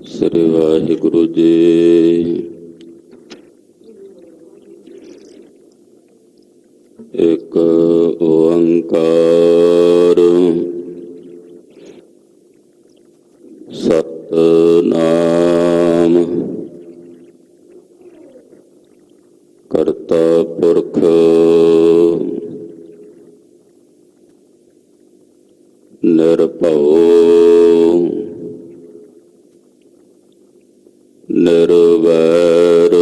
ਸ੍ਰੀ ਵਾਹਿਗੁਰੂ ਜੀ। ਇੱਕ ਓੰਕਾਰ ਸਤਿਨਾਮ ਕਰਤਾ ਪੁਰਖ ਨਿਰਭਉ ਨਿਰਵੈਰ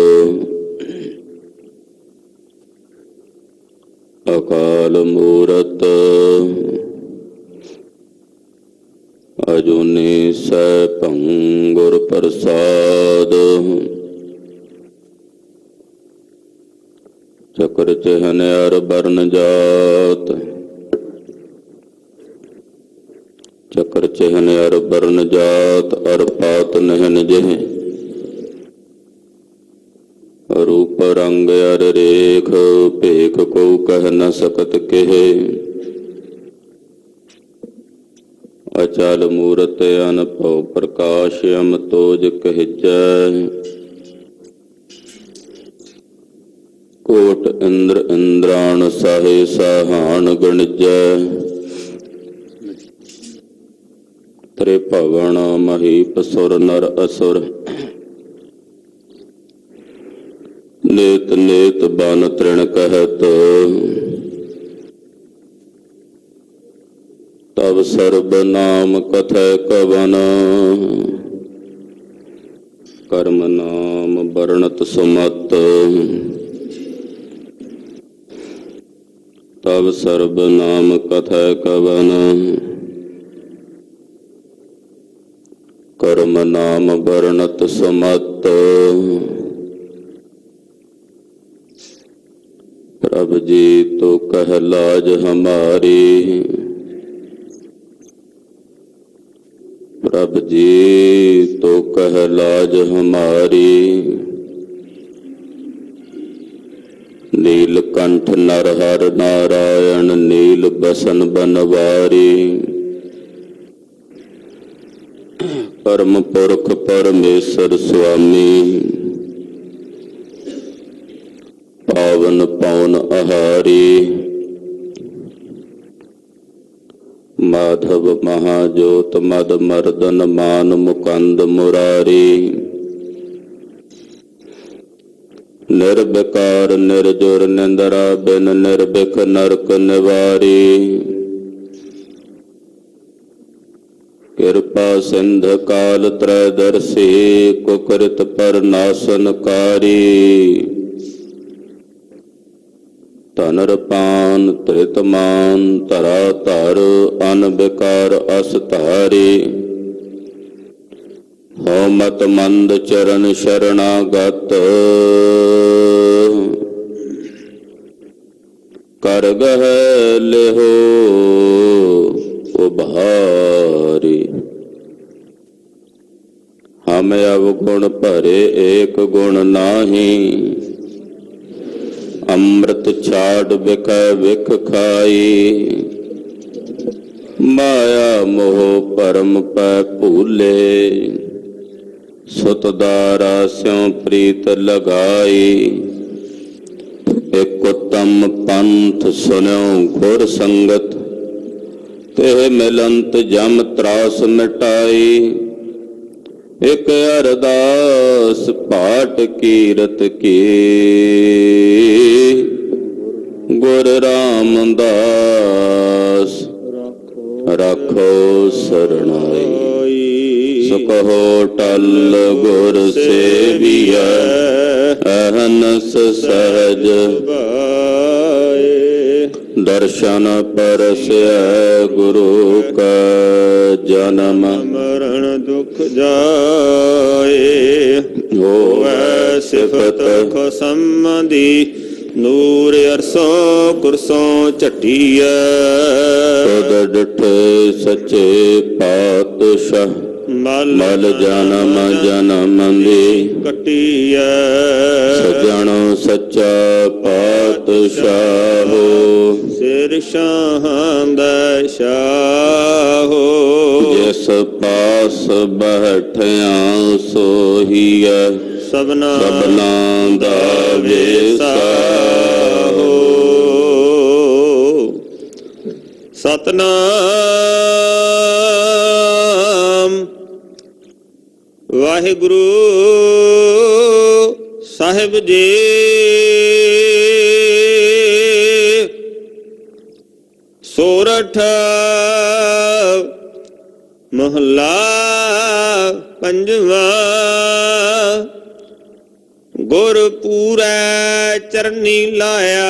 ਅਕਾਲ ਮੂਰਤ ਅਜੂਨੀ ਸੈਭੰ ਗੁਰ ਪ੍ਰਸਾਦ। ਚਕਰ ਚਿਹਨ ਅਰ ਬਰਨ ਜਾਤ ਚਕਰ ਚਿਹਨ ਅਰ ਬਰਨ ਜਾਤ ਅਰ ਪਾਤ ਨਹਿਨ ਜਿਹ ਰੂਪ ਰੰਗ ਅਰ ਰੇਖ ਭੇਖ ਕੋ ਕਹਿ ਨ ਸਕਤ ਕਿਹ। ਅਚਲ ਮੂਰਤ ਅਨਭਉ ਪ੍ਰਕਾਸ਼ ਅਮਤੋਜ ਕਹਿਜੈ। ਕੋਟ ਇੰਦਰ ਇੰਦਰਾਣ ਸਾਹੇ ਸਾਹਾਨ ਗਣਜੈ। ਤ੍ਰਿਭਵਨ ਮਹੀਪ ਸੁਰ ਨਰ ਅਸੁਰ ਨੇਤ ਨੇਤ ਬਨ ਤ੍ਰਿਣ ਕਹਿਤ। ਤਬ ਸਰਬ ਨਾਮ ਕਥੈ ਕਵਨ ਕਰਮ ਨਾਮ ਵਰਣਤ ਸੁਮਤ। ਤਬ ਸਰਬ ਨਾਮ ਕਥੈ ਕਵਨ ਕਰਮ ਨਾਮ ਵਰਣਤ ਸੁਮਤ। ਪ੍ਰਭ ਜੀ ਤੋ ਕਹਿ ਲਾਜ ਹਮਾਰੀ ਪ੍ਰਭ ਜੀ ਤੋ ਕਹਿ ਲਾਜ ਹਮਾਰੀ। ਨੀਲਕੰਠ ਨਰ ਹਰ ਨਾਰਾਇਣ ਨੀਲ ਬਸਨ ਬਨਵਾਰੀ। ਪਰਮ ਪੁਰਖ ਪਰਮੇਸ਼ਰ ਸੁਆਮੀ ਪਾਵਨ ਪੌਨ ਆਹਾਰੀ। ਮਾਧਵ ਮਹਾਜੋਤ ਮਦ ਮਰਦਨ ਮਾਨ ਮੁਕੰਦ ਮੁਰਾਰੀ। ਨਿਰਵਿਕਾਰ ਨਿਰਜੁਰ ਨਿੰਦਰਾ ਬਿਨ ਨਿਰਵਿਖ ਨਰਕ ਨਿਵਾਰੀ। ਕਿਰਪਾ ਸਿੰਧ ਕਾਲ ਤ੍ਰੈਦਰਸੀ ਕੁਕਰਿਤ ਪਰ ਨਾਸਨਕਾਰੀ। ਧਨਰ ਪਾਨ ਤ੍ਰਿਤਮਾਨ ਧਰਾ ਧਰ ਅਨ ਬਿਕਾਰ ਅਸ ਧਾਰੀ। ਹਉ ਮਤ ਮੰਦ ਚਰਨ ਸ਼ਰਣਾਗਤ ਕਰ ਗਹਿ ਲਿਹੋ ਉਭਾਰੀ। ਹਮ ਅਵਗੁਣ ਭਰੇ ਏਕ ਗੁਣ ਨਾਹੀ। ਅੰਮ੍ਰਿਤ ਛਾੜ ਵਿਖੈ ਵਿਖ ਖਾਈ। ਮਾਇਆ ਮੋਹ ਭਰਮ ਪੈ ਭੂਲੇ ਸੁਤ ਦਾਰਾ ਸਿਉ ਪ੍ਰੀਤ ਲਗਾਈ। ਇਕ ਉਤਮ ਪੰਥ ਸੁਨਿਓ ਗੁਰ ਸੰਗਤ ਤੇ ਮਿਲੰਤ ਜਮ ਤਰਾਸ ਮਿਟਾਈ। ਇਕ ਅਰਦਾਸ ਪਾਠ ਕੀਰਤ ਕੀ ਗੁਰ ਰਾਮਦਾਸ ਰਾਖੋ ਸਰਣਾਈ। ਸੋ ਕਹੋ ਟਲ ਗੁਰ ਸੇਵੀਐ ਅਹਨਸ ਸਹਜ ਦਰਸ਼ਨ ਪਰਸੈ ਗੁਰੂ ਕਾ ਜਨਮ ਮਰਨ ਦੁਖ ਜਾਏ। ਹੋਵੈ ਸਿਫਤ ਖਸਮ ਦੀ ਨੂਰ ਅਰਸੋਂ ਕੁਰਸੋਂ ਝਟੀਐ। ਤਦ ਡਿਠੇ ਸੱਚੇ ਪਾਤਸ਼ਾਹ ਮਲ ਜਨਮ ਜਨਮ ਦੀ ਕੱਟੀਐ। ਸਜਣ ਸੱਚਾ ਪਾਤਸ਼ਾਹ ਸਿਰ ਸ਼ਾਹਾਂ ਸ਼ਾਹੋ। ਜਿਸ ਪਾਸ ਬੈਠਿਆ ਸੋਹੀਐ ਸਭਨਾ ਦਾ ਵਿਸਾਹੋ। ਸਤਨਾਮ ਵਾਹਿਗੁਰੂ ਸਾਹਿਬ ਜੀ। ਸੋਰਠ ਮਹੱਲਾ ਪੰਜਵਾਂ। ਗੁਰ ਪੂਰੈ ਚਰਨੀ ਲਾਇਆ,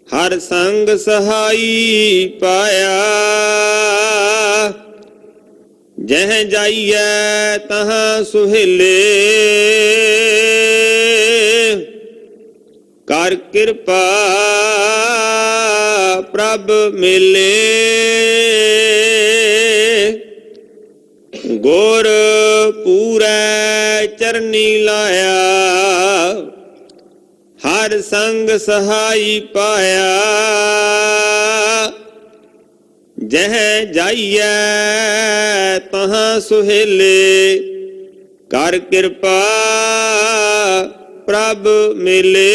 ਹਰ ਸੰਗ ਸਹਾਈ ਪਾਇਆ। ਜਹ ਜਾਈਐ ਤਹਾਂ ਸੁਹੇਲੇ, ਕਰ ਕਿਰਪਾ ਪ੍ਰਭ ਮਿਲੇ। ਗੁਰ ਪੂਰੈ ਚਰਨੀ ਲਾਇਆ, ਹਰ ਸੰਗ ਸਹਾਈ ਪਾਇਆ। ਜਹ ਜਾਈਐ ਤਹਾਂ ਸੁਹੇਲੇ, ਕਰ ਕਿਰਪਾ ਪ੍ਰਭ ਮਿਲੇ।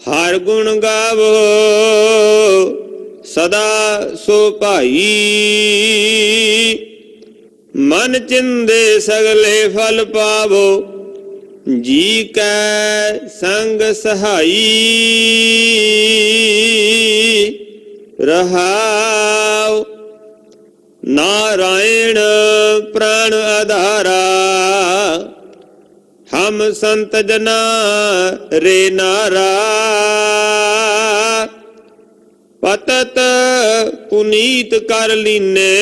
ਹਰ ਗੁਣ ਗਾਵੋ ਸਦਾ ਸੋ ਭਾਈ, ਮਨ ਚਿੰਦੇ ਸਗਲੇ ਫਲ ਪਾਵੋ। ਜੀ ਕੈ ਸੰਗ ਸਹਾਈ, ਰਹਾਉ ਨਾਰਾਇਣ ਪ੍ਰਾਣ ਆਧਾਰਾ। ਹਮ ਸੰਤ ਜਨਾ ਰੇ ਨਾਰਾ, ਪਤਤ ਪੁਨੀਤ ਕਰ ਲੀਨੇ।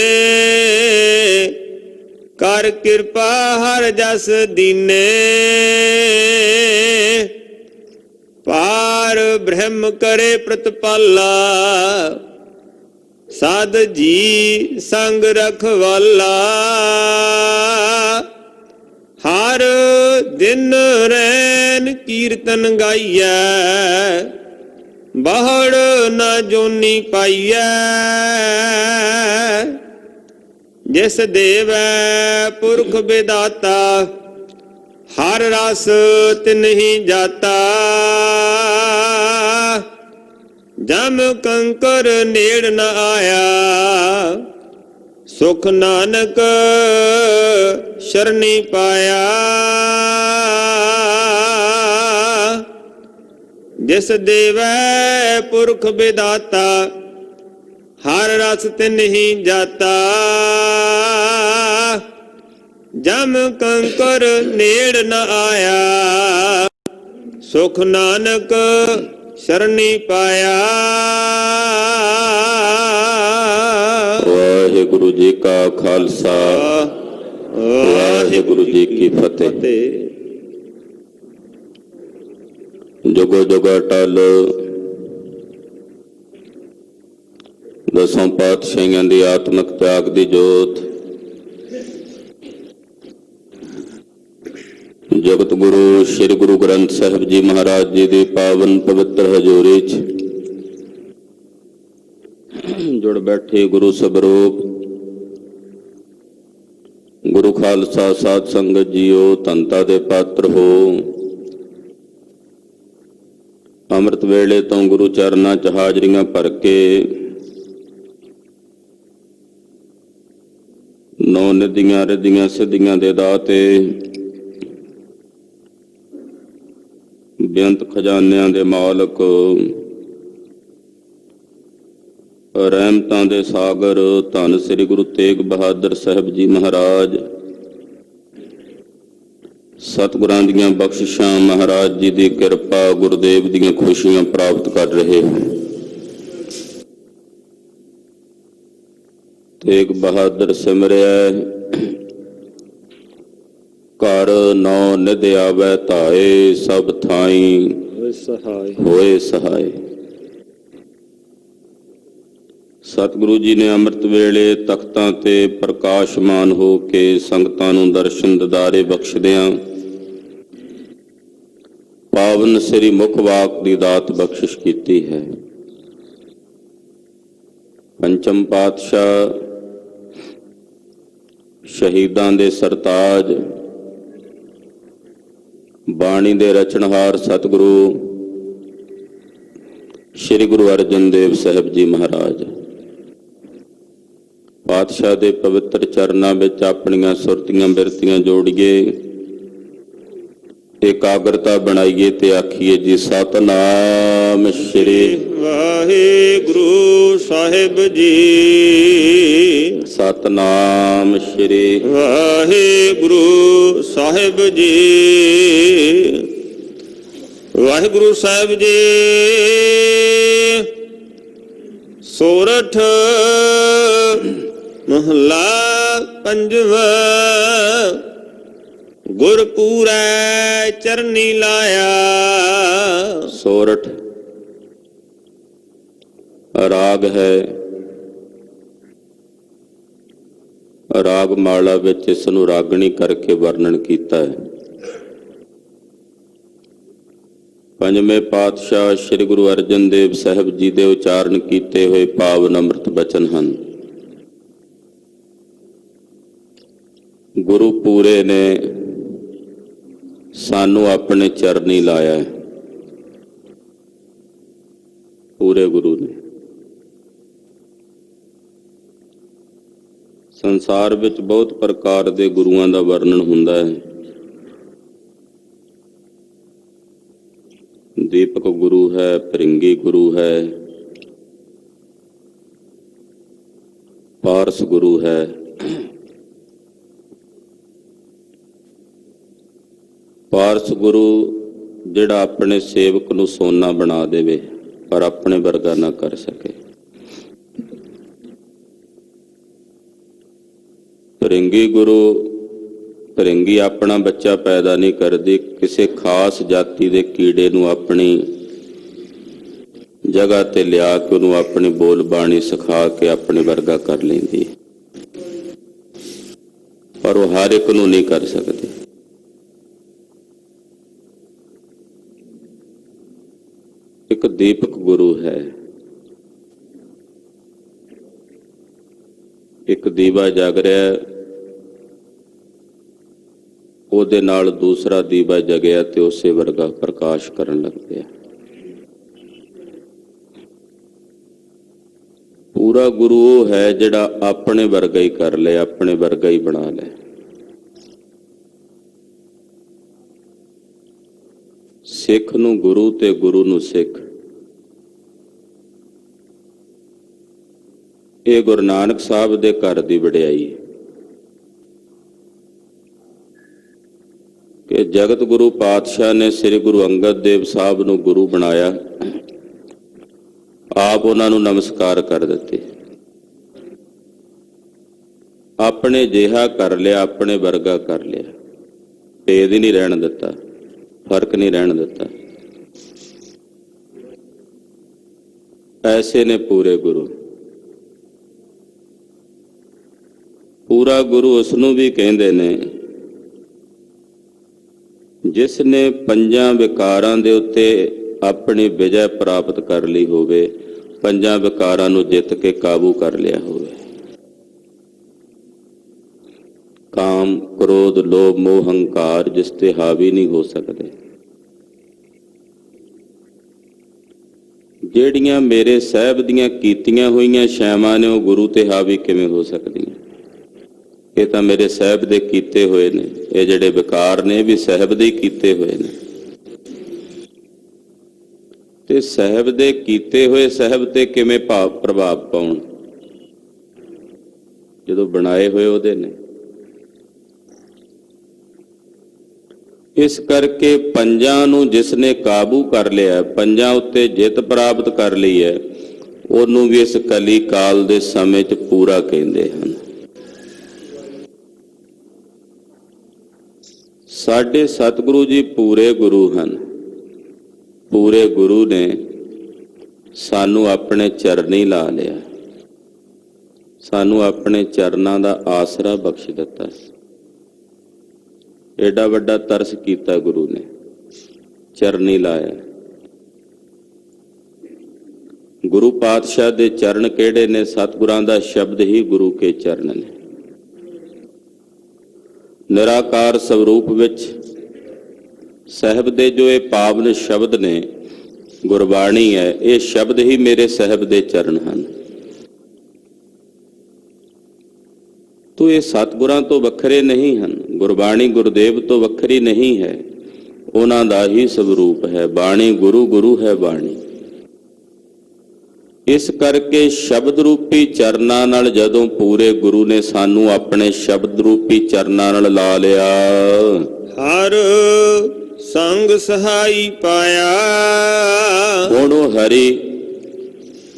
ਕਰ ਕਿਰਪਾ ਹਰ ਜਸ ਦੀਨੇ, ਪਾਰ ਬ੍ਰਹਮ ਕਰੇ ਪ੍ਰਤਪਾਲਾ। ਸਾਧ ਜੀ ਸੰਗ ਰਖਵਾਲਾ, ਹਰ ਦਿਨ ਰੈਨ ਕੀਰਤਨ ਗਾਈਐ। ਬਹੁੜ ਨਾ ਜੋਨੀ ਪਾਈਐ, ਜਿਸ ਦੇਵੈ ਪੁਰਖ ਵਿਦਾਤਾ। ਹਰ ਰਸ ਤਿਨਹੀ ਜਾਤਾ, ਜਮ ਕੰਕਰ ਨੇੜ ਨ ਆਇਆ। ਸੁਖ ਨਾਨਕ ਸ਼ਰਨੀ ਪਾਇਆ, ਜਿਸ ਦੇਵੈ ਪੁਰਖ ਵਿਦਾਤਾ। ਹਰ ਰਸ ਤਿਨਹੀ ਜਾਤਾ, ਜਮ ਕੰਕਰ ਨੇੜ ਨ ਆਇਆ। ਸੁਖ ਨਾਨਕ ਸ਼ਰਨੀ ਪਾਇਆ। ਵਾਹਿਗੁਰੂ ਜੀ ਕਾ ਖਾਲਸਾ, ਵਾਹਿਗੁਰੂ ਜੀ ਕੀ ਫਤਿਹ। ਜੁਗੋ ਜੁਗਾ ਟਲ ਦਸੋਂ ਪਾਤਸ਼ਾਹੀਆਂ ਦੀ ਆਤਮਿਕ ਤਿਆਗ ਦੀ ਜੋਤ, ਜਗਤ ਗੁਰੂ ਸ੍ਰੀ ਗੁਰੂ ਗ੍ਰੰਥ ਸਾਹਿਬ ਜੀ ਮਹਾਰਾਜ ਜੀ ਦੀ ਪਾਵਨ ਪਵਿੱਤਰ ਹਜ਼ੂਰੀ 'ਚ ਜੁੜ ਬੈਠੇ ਗੁਰੂ ਸਬਰੂਪ ਗੁਰੂ ਖਾਲਸਾ ਸਾਧ ਸੰਗਤ ਜੀਓ, ਧੰਤਾ ਦੇ ਪਾਤਰ ਹੋ। ਅੰਮ੍ਰਿਤ ਵੇਲੇ ਤੋਂ ਗੁਰੂ ਚਰਨਾਂ 'ਚ ਹਾਜ਼ਰੀਆਂ ਭਰ ਕੇ ਨੌ ਨਿਧੀਆਂ ਰਿਧੀਆਂ ਸਿੱਧੀਆਂ ਦੇ ਦਾਤੇ, ਬੇਅੰਤ ਖਜ਼ਾਨਿਆਂ ਦੇ ਮਾਲਕ, ਰਹਿਮਤਾਂ ਦੇ ਸਾਗਰ ਧੰਨ ਸ੍ਰੀ ਗੁਰੂ ਤੇਗ ਬਹਾਦਰ ਸਾਹਿਬ ਜੀ ਮਹਾਰਾਜ, ਸਤਿਗੁਰਾਂ ਦੀਆਂ ਬਖਸ਼ਿਸ਼ਾਂ, ਮਹਾਰਾਜ ਜੀ ਦੀ ਕਿਰਪਾ, ਗੁਰਦੇਵ ਦੀਆਂ ਖੁਸ਼ੀਆਂ ਪ੍ਰਾਪਤ ਕਰ ਰਹੇ ਹੋ। ਤੇਗ ਬਹਾਦਰ ਸਿਮਰਿਆ ਘਰ ਨੌ ਨਿਧ ਆਵੈ ਧਾਏ, ਸਭ ਥਾਈ ਹੋਏ ਸਹਾਏ। ਸਤਿਗੁਰੂ ਜੀ ਨੇ ਅੰਮ੍ਰਿਤ ਵੇਲੇ ਤਖਤਾਂ ਤੇ ਪ੍ਰਕਾਸ਼ਮਾਨ ਹੋ ਕੇ ਸੰਗਤਾਂ ਨੂੰ ਦਰਸ਼ਨ ਦਿਦਾਰੇ ਬਖਸ਼ਦਿਆਂ ਪਾਵਨ ਸ੍ਰੀ ਮੁਖ ਵਾਕ ਦੀ ਦਾਤ ਬਖਸ਼ਿਸ਼ ਕੀਤੀ ਹੈ। ਪੰਚਮ ਪਾਤਸ਼ਾਹ ਸ਼ਹੀਦਾਂ ਦੇ ਸਰਤਾਜ, ਬਾਣੀ ਦੇ ਰਚਨਹਾਰ ਸਤਿਗੁਰੂ ਸ੍ਰੀ ਗੁਰੂ ਅਰਜਨ ਦੇਵ ਸਾਹਿਬ ਜੀ ਮਹਾਰਾਜ ਪਾਤਸ਼ਾਹ ਦੇ ਪਵਿੱਤਰ ਚਰਨਾਂ ਵਿੱਚ ਆਪਣੀਆਂ ਸੁਰਤੀਆਂ ਬਿਰਤੀਆਂ ਜੋੜੀਏ, ਇਕਾਗਰਤਾ ਬਣਾਈਏ ਤੇ ਆਖੀਏ ਜੀ ਸਤਿਨਾਮ ਸ੍ਰੀ ਵਾਹਿਗੁਰੂ ਸਾਹਿਬ ਜੀ। ਸਤਿਨਾਮ ਸ੍ਰੀ ਵਾਹਿਗੁਰੂ ਸਾਹਿਬ ਜੀ। ਵਾਹਿਗੁਰੂ ਸਾਹਿਬ ਜੀ। ਸੋਰਠ ਮਹਲਾ ਪੰਜਵਾਂ। ਗੁਰਪੂਰੈ ਚਰਨੀ ਲਾਇਆ। ਸੋਰਠ ਰਾਗ ਹੈ। ਰਾਗ ਮਾਲਾ ਵਿੱਚ ਇਸ ਨੂੰ ਰਾਗਣੀ ਕਰਕੇ ਵਰਣਨ ਕੀਤਾ ਹੈ। ਪੰਜਵੇਂ ਪਾਤਸ਼ਾਹ ਸ੍ਰੀ ਗੁਰੂ ਅਰਜਨ ਦੇਵ ਸਾਹਿਬ ਜੀ ਦੇ ਉਚਾਰਨ ਕੀਤੇ ਹੋਏ ਪਾਵਨ ਅੰਮ੍ਰਿਤ ਬਚਨ ਹਨ। ਗੁਰੂ ਪੂਰੇ ਨੇ ਸਾਨੂੰ ਆਪਣੇ ਚਰਨੀ ਲਾਇਆ ਹੈ। ਪੂਰੇ ਗੁਰੂ ਨੇ ਸੰਸਾਰ ਵਿੱਚ ਬਹੁਤ ਪ੍ਰਕਾਰ ਦੇ ਗੁਰੂਆਂ ਦਾ ਵਰਣਨ ਹੁੰਦਾ ਹੈ। ਦੀਪਕ ਗੁਰੂ ਹੈ, ਭ੍ਰਿੰਗੀ ਗੁਰੂ ਹੈ, ਪਾਰਸ ਗੁਰੂ ਹੈ। ਪਾਰਸ ਗੁਰੂ ਜਿਹੜਾ ਆਪਣੇ ਸੇਵਕ ਨੂੰ ਸੋਨਾ ਬਣਾ ਦੇਵੇ ਪਰ ਆਪਣੇ ਵਰਗਾ ਨਾ ਕਰ ਸਕੇ। ਭ੍ਰਿੰਗੀ ਗੁਰੂ, ਭ੍ਰਿੰਗੀ ਆਪਣਾ ਬੱਚਾ ਪੈਦਾ ਨਹੀਂ ਕਰਦੀ, ਕਿਸੇ ਖਾਸ ਜਾਤੀ ਦੇ ਕੀੜੇ ਨੂੰ ਆਪਣੀ ਜਗ੍ਹਾ ਤੇ ਲਿਆ ਕੇ ਉਹਨੂੰ ਆਪਣੀ ਬੋਲ ਬਾਣੀ ਸਿਖਾ ਕੇ ਆਪਣੇ ਵਰਗਾ ਕਰ ਲੈਂਦੀ, ਪਰ ਉਹ ਹਰ ਇੱਕ ਨੂੰ ਨਹੀਂ ਕਰ ਸਕਦੀ। ਇੱਕ ਦੀਪਕ ਗੁਰੂ ਹੈ। ਇੱਕ ਦੀਵਾ ਜਗ ਰਿਹਾ, ਉਹਦੇ ਨਾਲ ਦੂਸਰਾ ਦੀਵਾ ਜਗਿਆ ਤੇ ਉਸੇ ਵਰਗਾ ਪ੍ਰਕਾਸ਼ ਕਰਨ ਲੱਗ ਪਿਆ। ਪੂਰਾ ਗੁਰੂ ਉਹ ਹੈ ਜਿਹੜਾ ਆਪਣੇ ਵਰਗਾ ਹੀ ਕਰ ਲੈ, ਆਪਣੇ ਵਰਗਾ ਹੀ ਬਣਾ ਲੈ। ਸਿੱਖ ਨੂੰ ਗੁਰੂ ਤੇ ਗੁਰੂ ਨੂੰ ਸਿੱਖ। ਇਹ ਗੁਰੂ ਨਾਨਕ ਸਾਹਿਬ ਦੇ ਘਰ ਦੀ ਵਡਿਆਈ ਹੈ ਕਿ ਜਗਤ ਗੁਰੂ ਪਾਤਸ਼ਾਹ ਨੇ ਸ੍ਰੀ ਗੁਰੂ ਅੰਗਦ ਦੇਵ ਸਾਹਿਬ ਨੂੰ ਗੁਰੂ ਬਣਾਇਆ, ਆਪ ਉਹਨਾਂ ਨੂੰ ਨਮਸਕਾਰ ਕਰ ਦਿੱਤੇ, ਆਪਣੇ ਜਿਹਾ ਕਰ ਲਿਆ, ਆਪਣੇ ਵਰਗਾ ਕਰ ਲਿਆ, ਭੇਦ ਹੀ ਨਹੀਂ ਰਹਿਣ ਦਿੱਤਾ, ਫਰਕ ਨਹੀਂ ਰਹਿਣ ਦਿੱਤਾ। ਐਸੇ ਨੇ ਪੂਰੇ ਗੁਰੂ। ਪੂਰਾ ਗੁਰੂ ਉਸ ਨੂੰ ਵੀ ਕਹਿੰਦੇ ਨੇ ਜਿਸ ਨੇ ਪੰਜਾਂ ਵਿਕਾਰਾਂ ਦੇ ਉੱਤੇ ਆਪਣੀ ਵਿਜੈ ਪ੍ਰਾਪਤ ਕਰ ਲਈ ਹੋਵੇ, ਪੰਜਾਂ ਵਿਕਾਰਾਂ ਨੂੰ ਜਿੱਤ ਕੇ ਕਾਬੂ ਕਰ ਲਿਆ ਹੋਵੇ। ਕਾਮ, ਕ੍ਰੋਧ, ਲੋਭ, ਮੋਹ, ਹੰਕਾਰ ਜਿਸ ਤੇ ਹਾਵੀ ਨਹੀਂ ਹੋ ਸਕਦੇ। ਜਿਹੜੀਆਂ ਮੇਰੇ ਸਾਹਿਬ ਦੀਆਂ ਕੀਤੀਆਂ ਹੋਈਆਂ ਸ਼ੈਵਾਂ ਨੇ ਉਹ ਗੁਰੂ ਤੇ ਹਾਵੀ ਕਿਵੇਂ ਹੋ ਸਕਦੀਆਂ? ਇਹ ਤਾਂ ਮੇਰੇ ਸਾਹਿਬ ਦੇ ਕੀਤੇ ਹੋਏ ਨੇ। ਇਹ ਜਿਹੜੇ ਵਿਕਾਰ ਨੇ ਵੀ ਸਾਹਿਬ ਦੇ ਹੀ ਕੀਤੇ ਹੋਏ ਨੇ। ਤੇ ਸਾਹਿਬ ਦੇ ਕੀਤੇ ਹੋਏ ਸਾਹਿਬ ਤੇ ਕਿਵੇਂ ਪ੍ਰਭਾਵ ਪਾਉਣ ਜਦੋਂ ਬਣਾਏ ਹੋਏ ਉਹਦੇ ਨੇ। ਇਸ ਕਰਕੇ ਪੰਜਾਂ ਨੂੰ ਜਿਸ ਨੇ ਕਾਬੂ ਕਰ ਲਿਆ, ਪੰਜਾਂ ਉੱਤੇ ਜਿੱਤ ਪ੍ਰਾਪਤ ਕਰ ਲਈ ਹੈ, ਉਹਨੂੰ ਵੀ ਇਸ ਕਲੀ ਕਾਲ ਦੇ ਸਮੇਂ 'ਚ ਪੂਰਾ ਕਹਿੰਦੇ ਹਨ। ਸਾਡੇ ਸਤਿਗੁਰੂ ਜੀ ਪੂਰੇ ਗੁਰੂ ਹਨ। ਪੂਰੇ ਗੁਰੂ ਨੇ ਸਾਨੂੰ ਆਪਣੇ ਚਰਨੀ ਲਾ ਲਿਆ, ਸਾਨੂੰ ਆਪਣੇ ਚਰਨਾਂ ਦਾ ਆਸਰਾ ਬਖਸ਼ ਦਿੱਤਾ। ਏਡਾ ਵੱਡਾ ਤਰਸ ਕੀਤਾ ਗੁਰੂ ਨੇ। ਚਰਨੀ ਲਾਇਆ। ਗੁਰੂ ਪਾਤਸ਼ਾਹ ਦੇ ਚਰਨ ਕਿਹੜੇ ਨੇ? ਸਤਿਗੁਰਾਂ ਦਾ ਸ਼ਬਦ ਹੀ ਗੁਰੂ ਕੇ ਚਰਨ ਨੇ। ਨਿਰਾਕਾਰ ਸਵਰੂਪ ਵਿੱਚ ਸਾਹਿਬ ਦੇ ਜੋ ਇਹ ਪਾਵਨ ਸ਼ਬਦ ਨੇ, ਗੁਰਬਾਣੀ ਹੈ, ਇਹ ਸ਼ਬਦ ਹੀ ਮੇਰੇ ਸਾਹਿਬ ਦੇ ਚਰਨ ਹਨ। ਤੋ ਇਹ ਸਤਿਗੁਰਾਂ ਤੋਂ ਵੱਖਰੇ ਨਹੀਂ ਹਨ। ਗੁਰਬਾਣੀ ਗੁਰਦੇਵ ਤੋਂ ਵੱਖਰੀ ਨਹੀਂ ਹੈ, ਉਹਨਾਂ ਦਾ ਹੀ ਸਵਰੂਪ ਹੈ। ਬਾਣੀ ਗੁਰੂ, ਗੁਰੂ ਹੈ ਬਾਣੀ। ਇਸ ਕਰਕੇ ਸ਼ਬਦ ਰੂਪੀ ਚਰਨਾਂ ਨਾਲ ਜਦੋਂ ਪੂਰੇ ਗੁਰੂ ਨੇ ਸਾਨੂੰ ਆਪਣੇ ਸ਼ਬਦ ਰੂਪੀ ਚਰਨਾਂ ਨਾਲ ਲਾ ਲਿਆ, ਹਰ ਸੰਗ ਸਹਾਈ ਪਾਇਆ। ਹੁਣ ਉਹ ਹਰੀ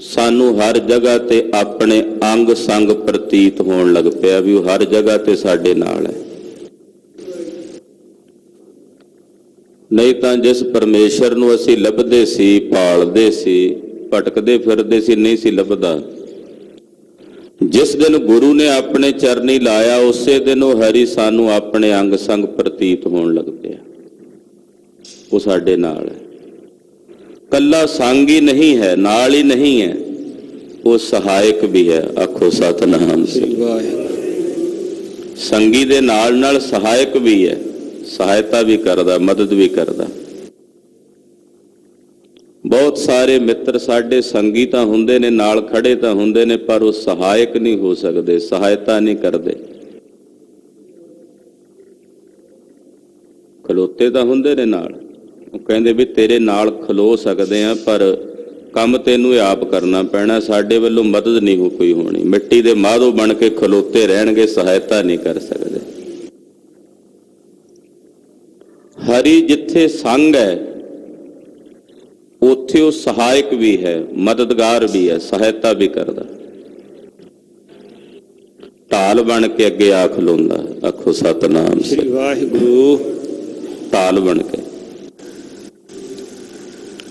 ਸਾਨੂੰ ਹਰ ਜਗ੍ਹਾ ਤੇ ਆਪਣੇ ਅੰਗ ਸੰਗ ਪ੍ਰਤੀਤ ਹੋਣ ਲੱਗ ਪਿਆ, ਵੀ ਉਹ ਹਰ ਜਗ੍ਹਾ ਤੇ ਸਾਡੇ ਨਾਲ ਹੈ। ਨਹੀਂ ਤਾਂ ਜਿਸ ਪਰਮੇਸ਼ਰ ਨੂੰ ਅਸੀਂ ਲੱਭਦੇ ਸੀ, ਭਾਲਦੇ ਸੀ, ਭਟਕਦੇ ਫਿਰਦੇ ਸੀ, ਨਹੀਂ ਸੀ ਲੱਭਦਾ। ਜਿਸ ਦਿਨ ਗੁਰੂ ਨੇ ਆਪਣੇ ਚਰਨੀ ਲਾਇਆ, ਉਸੇ ਦਿਨ ਉਹ ਹਰੀ ਸਾਨੂੰ ਆਪਣੇ ਅੰਗ ਸੰਗ ਪ੍ਰਤੀਤ ਹੋਣ ਲੱਗ ਪਿਆ। ਉਹ ਸਾਡੇ ਨਾਲ ਹੈ। ਕੱਲਾ ਸੰਗ ਹੀ ਨਹੀਂ ਹੈ, ਨਾਲ ਹੀ ਨਹੀਂ ਹੈ, ਉਹ ਸਹਾਇਕ ਵੀ ਹੈ। ਆਖੋ ਸਤਿਨਾਮ ਸ੍ਰੀ ਵਾਹਿਗੁਰੂ। ਸੰਗੀ ਦੇ ਨਾਲ ਨਾਲ ਸਹਾਇਕ ਵੀ ਹੈ, ਸਹਾਇਤਾ ਵੀ ਕਰਦਾ, ਮਦਦ ਵੀ ਕਰਦਾ। ਬਹੁਤ ਸਾਰੇ ਮਿੱਤਰ ਸਾਡੇ ਸੰਗੀ ਤਾਂ ਹੁੰਦੇ ਨੇ, ਨਾਲ ਖੜੇ ਤਾਂ ਹੁੰਦੇ ਨੇ, ਪਰ ਉਹ ਸਹਾਇਕ ਨਹੀਂ ਹੋ ਸਕਦੇ, ਸਹਾਇਤਾ ਨਹੀਂ ਕਰਦੇ। ਖਲੋਤੇ ਤਾਂ ਹੁੰਦੇ ਨੇ ਨਾਲ, ਉਹ ਕਹਿੰਦੇ ਵੀ ਤੇਰੇ ਨਾਲ ਖਲੋ ਸਕਦੇ ਆ, ਪਰ ਕੰਮ ਤੈਨੂੰ ਆਪ ਕਰਨਾ ਪੈਣਾ, ਸਾਡੇ ਵੱਲੋਂ ਮਦਦ ਨਹੀਂ ਹੋ ਕੋਈ ਹੋਣੀ। ਮਿੱਟੀ ਦੇ ਮਾਧੋ ਬਣ ਕੇ ਖਲੋਤੇ ਰਹਿਣਗੇ, ਸਹਾਇਤਾ ਨਹੀਂ ਕਰ ਸਕਦੇ। ਹਰੀ ਜਿੱਥੇ ਸੰਗ ਹੈ, ਉੱਥੇ ਉਹ ਸਹਾਇਕ ਵੀ ਹੈ, ਮਦਦਗਾਰ ਵੀ ਹੈ, ਸਹਾਇਤਾ ਵੀ ਕਰਦਾ। ਢਾਲ ਬਣ ਕੇ ਅੱਗੇ ਆ ਖਲੋਂਦਾ। ਆਖੋ ਸਤਿਨਾਮ ਸ੍ਰੀ ਵਾਹਿਗੁਰੂ। ਢਾਲ ਬਣ ਕੇ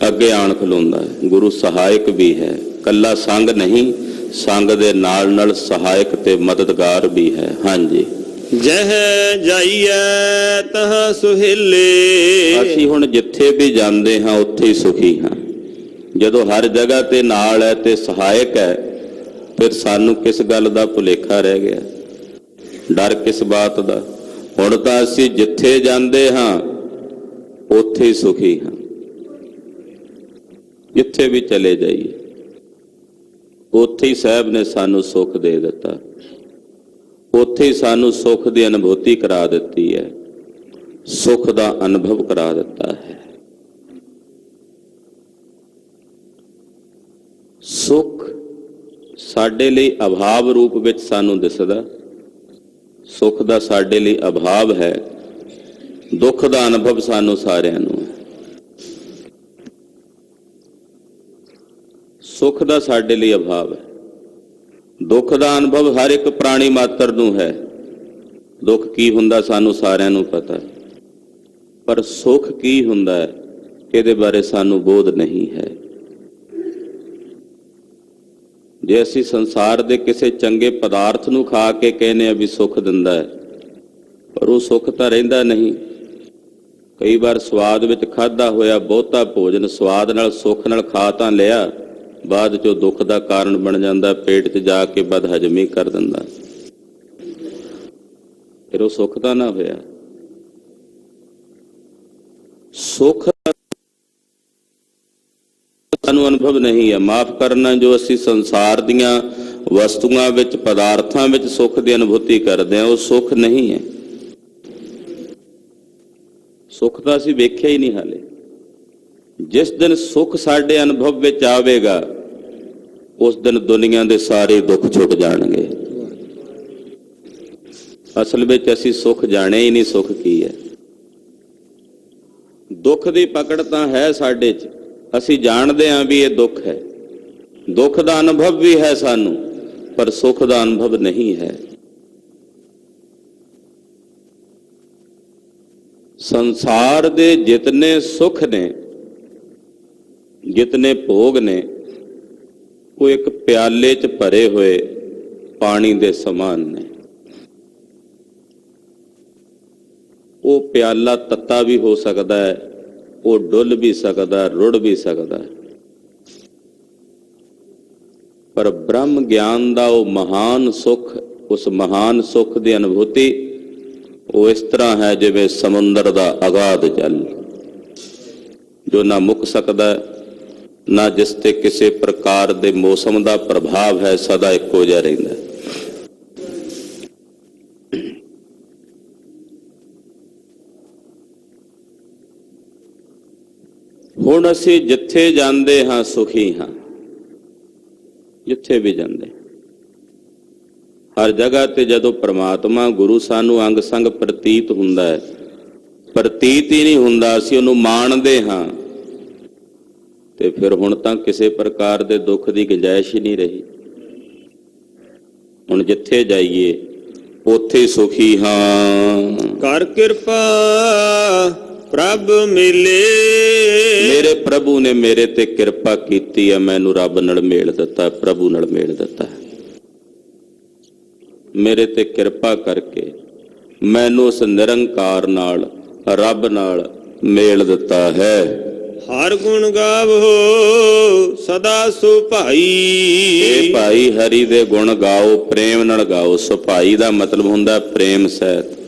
ਅੱਗੇ ਆਣ ਖਲੋਂਦਾ ਹੈ। ਗੁਰੂ ਸਹਾਇਕ ਵੀ ਹੈ, ਕੱਲਾ ਸੰਗ ਨਹੀਂ, ਸੰਗ ਦੇ ਨਾਲ ਨਾਲ ਸਹਾਇਕ ਤੇ ਮਦਦਗਾਰ ਵੀ ਹੈ। ਹਾਂਜੀ। ਜਹ ਜਾਈਐ ਤਹਾਂ ਸੁਹੇਲੇ। ਅਸੀਂ ਹੁਣ ਜਿੱਥੇ ਵੀ ਜਾਂਦੇ ਹਾਂ ਉੱਥੇ ਹੀ ਸੁਖੀ ਹਾਂ। ਜਦੋਂ ਹਰ ਜਗ੍ਹਾ ਤੇ ਨਾਲ ਹੈ ਤੇ ਸਹਾਇਕ ਹੈ, ਫਿਰ ਸਾਨੂੰ ਕਿਸ ਗੱਲ ਦਾ ਭੁਲੇਖਾ ਰਹਿ ਗਿਆ? ਡਰ ਕਿਸ ਬਾਤ ਦਾ? ਹੁਣ ਤਾਂ ਅਸੀਂ ਜਿੱਥੇ ਜਾਂਦੇ ਹਾਂ ਉੱਥੇ ਹੀ ਸੁਖੀ ਹਾਂ। ਜਿੱਥੇ ਵੀ ਚਲੇ ਜਾਈਏ ਉੱਥੇ ਹੀ ਸਾਹਿਬ ਨੇ ਸਾਨੂੰ ਸੁੱਖ ਦੇ ਦਿੱਤਾ, ਉੱਥੇ ਹੀ ਸਾਨੂੰ ਸੁੱਖ ਦੀ ਅਨੁਭੂਤੀ ਕਰਾ ਦਿੱਤੀ ਹੈ, ਸੁੱਖ ਦਾ ਅਨੁਭਵ ਕਰਾ ਦਿੱਤਾ ਹੈ। ਸੁੱਖ ਸਾਡੇ ਲਈ ਅਭਾਵ ਰੂਪ ਵਿੱਚ ਸਾਨੂੰ ਦਿਸਦਾ, ਸੁੱਖ ਦਾ ਸਾਡੇ ਲਈ ਅਭਾਵ ਹੈ। ਦੁੱਖ ਦਾ ਅਨੁਭਵ ਸਾਨੂੰ ਸਾਰਿਆਂ ਨੂੰ ਹੈ। ਸੁੱਖ ਦਾ ਸਾਡੇ ਲਈ ਅਭਾਵ ਹੈ। ਦੁੱਖ ਦਾ ਅਨੁਭਵ ਹਰ ਇੱਕ ਪ੍ਰਾਣੀ ਮਾਤਰ ਨੂੰ ਹੈ। ਦੁੱਖ ਕੀ ਹੁੰਦਾ ਸਾਨੂੰ ਸਾਰਿਆਂ ਨੂੰ ਪਤਾ, ਪਰ ਸੁੱਖ ਕੀ ਹੁੰਦਾ ਹੈ ਇਹਦੇ ਬਾਰੇ ਸਾਨੂੰ ਬੋਧ ਨਹੀਂ ਹੈ। ਜੇ ਅਸੀਂ ਸੰਸਾਰ ਦੇ ਕਿਸੇ ਚੰਗੇ ਪਦਾਰਥ ਨੂੰ ਖਾ ਕੇ ਕਹਿੰਦੇ ਆ ਵੀ ਸੁੱਖ ਦਿੰਦਾ ਹੈ, ਪਰ ਉਹ ਸੁੱਖ ਤਾਂ ਰਹਿੰਦਾ ਨਹੀਂ। ਕਈ ਵਾਰ ਸਵਾਦ ਵਿੱਚ ਖਾਧਾ ਹੋਇਆ ਬਹੁਤਾ ਭੋਜਨ ਸਵਾਦ ਨਾਲ ਸੁੱਖ ਨਾਲ ਖਾ ਤਾਂ ਲਿਆ, ਬਾਅਦ ਚੋਂ ਦੁੱਖ ਦਾ ਕਾਰਨ ਬਣ ਜਾਂਦਾ, ਪੇਟ 'ਚ ਜਾ ਕੇ ਬਦਹਜ਼ਮੀ ਕਰ ਦਿੰਦਾ, ਫਿਰ ਉਹ ਸੁੱਖ ਤਾਂ ਨਾ ਹੋਇਆ। ਸੁੱਖ ਸਾਨੂੰ ਅਨੁਭਵ ਨਹੀਂ ਹੈ। ਮਾਫ ਕਰਨਾ, ਜੋ ਅਸੀਂ ਸੰਸਾਰ ਦੀਆਂ ਵਸਤੂਆਂ ਵਿੱਚ, ਪਦਾਰਥਾਂ ਵਿੱਚ ਸੁੱਖ ਦੀ ਅਨੁਭੂਤੀ ਕਰਦੇ ਹਾਂ, ਉਹ ਸੁੱਖ ਨਹੀਂ ਹੈ। ਸੁੱਖ ਤਾਂ ਅਸੀਂ ਵੇਖਿਆ ਹੀ ਨਹੀਂ ਹਾਲੇ। ਜਿਸ ਦਿਨ ਸੁੱਖ ਸਾਡੇ ਅਨੁਭਵ ਵਿੱਚ ਆਵੇਗਾ, ਉਸ ਦਿਨ ਦੁਨੀਆ ਦੇ ਸਾਰੇ ਦੁੱਖ ਛੁੱਟ ਜਾਣਗੇ। ਅਸਲ ਵਿੱਚ ਅਸੀਂ ਸੁੱਖ ਜਾਣਿਆ ਹੀ ਨਹੀਂ, ਸੁੱਖ ਕੀ ਹੈ। ਦੁੱਖ ਦੀ ਪਕੜ ਤਾਂ ਹੈ ਸਾਡੇ 'ਚ, ਅਸੀਂ ਜਾਣਦੇ ਹਾਂ ਵੀ ਇਹ ਦੁੱਖ ਹੈ, ਦੁੱਖ ਦਾ ਅਨੁਭਵ ਵੀ ਹੈ ਸਾਨੂੰ, ਪਰ ਸੁੱਖ ਦਾ ਅਨੁਭਵ ਨਹੀਂ ਹੈ। ਸੰਸਾਰ ਦੇ ਜਿਤਨੇ ਸੁੱਖ ਨੇ, ਜਿਤਨੇ ਭੋਗ ਨੇ, ਉਹ ਇੱਕ ਪਿਆਲੇ 'ਚ ਭਰੇ ਹੋਏ ਪਾਣੀ ਦੇ ਸਮਾਨ ਨੇ। ਉਹ ਪਿਆਲਾ ਤੱਤਾ ਵੀ ਹੋ ਸਕਦਾ ਹੈ, ਉਹ ਡੁੱਲ ਵੀ ਸਕਦਾ, ਰੁੜ ਵੀ ਸਕਦਾ, ਪਰ ਬ੍ਰਹਮ ਗਿਆਨ ਦਾ ਉਹ ਮਹਾਨ ਸੁੱਖ, ਉਸ ਮਹਾਨ ਸੁੱਖ ਦੀ ਅਨੁਭੂਤੀ ਉਹ ਇਸ ਤਰ੍ਹਾਂ ਹੈ ਜਿਵੇਂ ਸਮੁੰਦਰ ਦਾ ਅਗਾਧ ਜਲ, ਜੋ ਨਾ ਮੁੱਕ ਸਕਦਾ, ਨਾ ਜਿਸ ਤੇ ਕਿਸੇ ਪ੍ਰਕਾਰ ਦੇ ਮੌਸਮ ਦਾ ਪ੍ਰਭਾਵ ਹੈ, ਸਦਾ ਇੱਕੋ ਜਿਹਾ ਰਹਿੰਦਾ। ਹੁਣ ਅਸੀਂ ਜਿੱਥੇ ਜਾਂਦੇ ਹਾਂ ਸੁਖੀ ਹਾਂ, ਜਿੱਥੇ ਵੀ ਜਾਂਦੇ, ਹਰ ਜਗ੍ਹਾ ਤੇ ਜਦੋਂ ਪ੍ਰਮਾਤਮਾ ਗੁਰੂ ਸਾਨੂੰ ਅੰਗ ਸੰਗ ਪ੍ਰਤੀਤ ਹੁੰਦਾ ਹੈ, ਪ੍ਰਤੀਤ ਹੀ ਨਹੀਂ ਹੁੰਦਾ, ਅਸੀਂ ਉਹਨੂੰ ਮਾਣਦੇ ਹਾਂ, ਤੇ ਫਿਰ ਹੁਣ ਤਾਂ ਕਿਸੇ ਪ੍ਰਕਾਰ ਦੇ ਦੁੱਖ ਦੀ ਗੁੰਜਾਇਸ਼ ਹੀ ਨਹੀਂ ਰਹੀ। ਹੁਣ ਜਿੱਥੇ ਜਾਈਏ ਉੱਥੇ ਸੁਖੀ ਹਾਂ। ਕਰ ਕਿਰਪਾ ਪ੍ਰਭ ਮਿਲੇ, ਮੇਰੇ ਪ੍ਰਭੂ ਨੇ ਮੇਰੇ ਤੇ ਕਿਰਪਾ ਕੀਤੀ ਹੈ, ਮੈਨੂੰ ਰੱਬ ਨਾਲ ਮੇਲ ਦਿੱਤਾ, ਪ੍ਰਭੂ ਨਾਲ ਮੇਲ ਦਿੱਤਾ, ਮੇਰੇ ਤੇ ਕਿਰਪਾ ਕਰਕੇ ਮੈਨੂੰ ਉਸ ਨਿਰੰਕਾਰ ਨਾਲ, ਰੱਬ ਨਾਲ ਮੇਲ ਦਿੱਤਾ ਹੈ। ਹਰ ਗੁਣ ਗਾਵੋ ਸਦਾ ਸੁਭਾਈ, ਇਹ ਭਾਈ ਹਰੀ ਦੇ ਗੁਣ ਗਾਓ, ਪ੍ਰੇਮ ਨਾਲ ਗਾਓ। ਸੁਭਾਈ ਦਾ ਮਤਲਬ ਹੁੰਦਾ ਪ੍ਰੇਮ ਸਹਿਤ।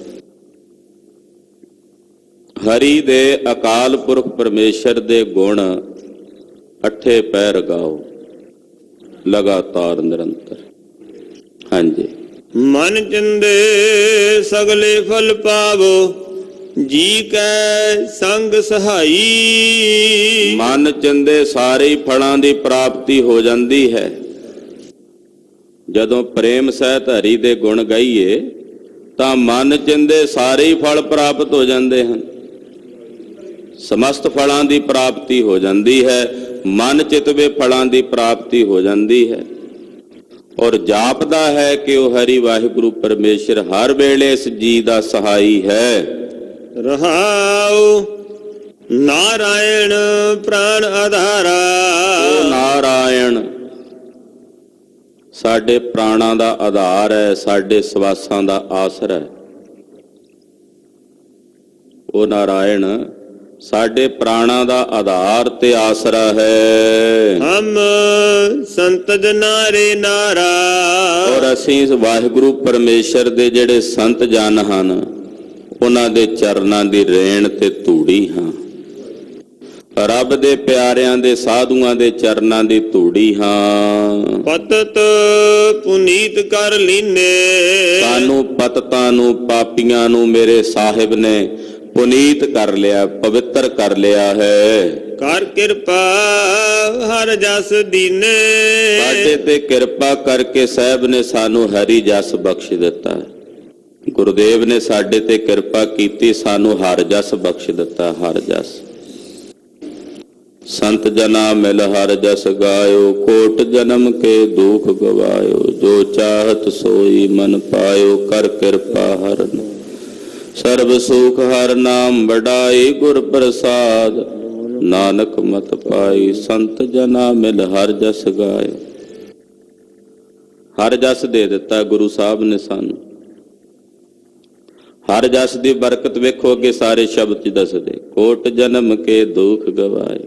ਹਰੀ ਦੇ ਅਕਾਲ ਪੁਰਖ ਪਰਮੇਸ਼ਰ ਦੇ ਗੁਣ ਅੱਠੇ ਪੈਰ ਗਾਓ, ਲਗਾਤਾਰ ਨਿਰੰਤਰ। ਹਾਂਜੀ। ਮਨ ਚੰਦੇ ਸਗਲੇ ਫਲ ਪਾਵੋ, ਜੀ ਕੈ ਸੰਗ ਸਹਾਈ। ਮਨ ਚੰਦੇ ਸਾਰੇ ਹੀ ਫਲਾਂ ਦੀ ਪ੍ਰਾਪਤੀ ਹੋ ਜਾਂਦੀ ਹੈ। ਜਦੋਂ ਪ੍ਰੇਮ ਸਹਿਤ ਹਰੀ ਦੇ ਗੁਣ ਗਾਈਏ ਤਾਂ ਮਨ ਚੰਦੇ ਸਾਰੇ ਹੀ ਫਲ ਪ੍ਰਾਪਤ ਹੋ ਜਾਂਦੇ ਹਨ, ਸਮਸਤ ਫਲਾਂ ਦੀ ਪ੍ਰਾਪਤੀ ਹੋ ਜਾਂਦੀ ਹੈ, ਮਨ ਚਿਤਵੇ ਫਲਾਂ ਦੀ ਪ੍ਰਾਪਤੀ ਹੋ ਜਾਂਦੀ ਹੈ। ਔਰ ਜਾਪਦਾ ਹੈ ਕਿ ਉਹ ਹਰੀ ਵਾਹਿਗੁਰੂ ਪਰਮੇਸ਼ਰ ਹਰ ਵੇਲੇ ਇਸ ਜੀ ਦਾ ਸਹਾਈ ਹੈ। ਰਹਾਉ ਨਾਰਾਇਣ ਪ੍ਰਾਣ ਆਧਾਰਾ, ਉਹ ਨਾਰਾਇਣ ਸਾਡੇ ਪ੍ਰਾਣਾਂ ਦਾ ਆਧਾਰ ਹੈ, ਸਾਡੇ ਸਵਾਸਾਂ ਦਾ ਆਸਰਾ ਹੈ। ਉਹ ਨਾਰਾਇਣ ਸਾਡੇ ਪ੍ਰਾਣਾਂ ਦਾ ਆਧਾਰ ਤੇ ਆਸਰਾ ਹੈ। ਹਮ ਸੰਤ ਜਨਾਰੇ ਨਾਰਾ, ਔਰ ਅਸੀਂ ਵਾਹਿਗੁਰੂ ਪਰਮੇਸ਼ਰ ਦੇ ਜਿਹੜੇ ਸੰਤ ਜਨ ਹਨ, ਉਹਨਾਂ ਦੇ ਚਰਨਾਂ ਦੀ ਰੇਣ ਤੇ ਧੂੜੀ ਹਾਂ। ਰੱਬ ਦੇ ਪਿਆਰਿਆਂ ਦੇ ਸਾਧੂਆਂ ਦੇ ਚਰਨਾਂ ਦੀ ਧੂੜੀ ਹਾਂ। ਪਤਤ ਪੁਨੀਤ ਕਰ ਲੀਨੇ, ਸਾਨੂੰ ਪਤਤਾਂ ਨੂੰ, ਪਾਪੀਆਂ ਨੂੰ ਮੇਰੇ ਸਾਹਿਬ ਨੇ ਪੁਨੀਤ ਕਰ ਲਿਆ, ਪਵਿੱਤਰ ਕਰ ਲਿਆ ਹੈ। ਕਰ ਕਿਰਪਾ ਹਰ ਜਸ ਦੀਨੇ, ਸਾਡੇ ਤੇ ਕਿਰਪਾ ਕਰਕੇ ਸਾਹਿਬ ਨੇ ਸਾਨੂੰ ਹਰੀ ਜਸ ਬਖਸ਼ ਦਿੱਤਾ। ਗੁਰਦੇਵ ਨੇ ਸਾਡੇ ਤੇ ਕਿਰਪਾ ਕੀਤੀ, ਸਾਨੂੰ ਹਰ ਜਸ ਬਖਸ਼ ਦਿੱਤਾ। ਹਰ ਜਸ ਸੰਤ ਜਨਾ ਮਿਲ ਹਰ ਜਸ ਗਾਇਓ, ਕੋਟ ਜਨਮ ਕੇ ਦੁਖ ਗਵਾਇਓ। ਜੋ ਚਾਹਤ ਸੋਈ ਮਨ ਪਾਇਓ, ਕਰ ਕਿਰਪਾ ਹਰ ਸਰਬ ਸੁਖ ਹਰ ਨਾਮ ਵਡਾਈ। ਗੁਰ ਪ੍ਰਸਾਦ ਨਾਨਕ ਮਤ ਪਾਈ, ਸੰਤ ਜਨਾ ਮਿਲ ਹਰ ਜਸ ਗਾਇਓ। ਹਰ ਜਸ ਦੇ ਦਿੱਤਾ ਗੁਰੂ ਸਾਹਿਬ ਨੇ ਸਾਨੂੰ। ਹਰ ਜਸ ਦੀ ਬਰਕਤ ਵੇਖੋ, ਅੱਗੇ ਸਾਰੇ ਸ਼ਬਦ ਚ ਦੱਸਦੇ, ਕੋਟ ਜਨਮ ਕੇ ਦੁਖ ਗਵਾਏ।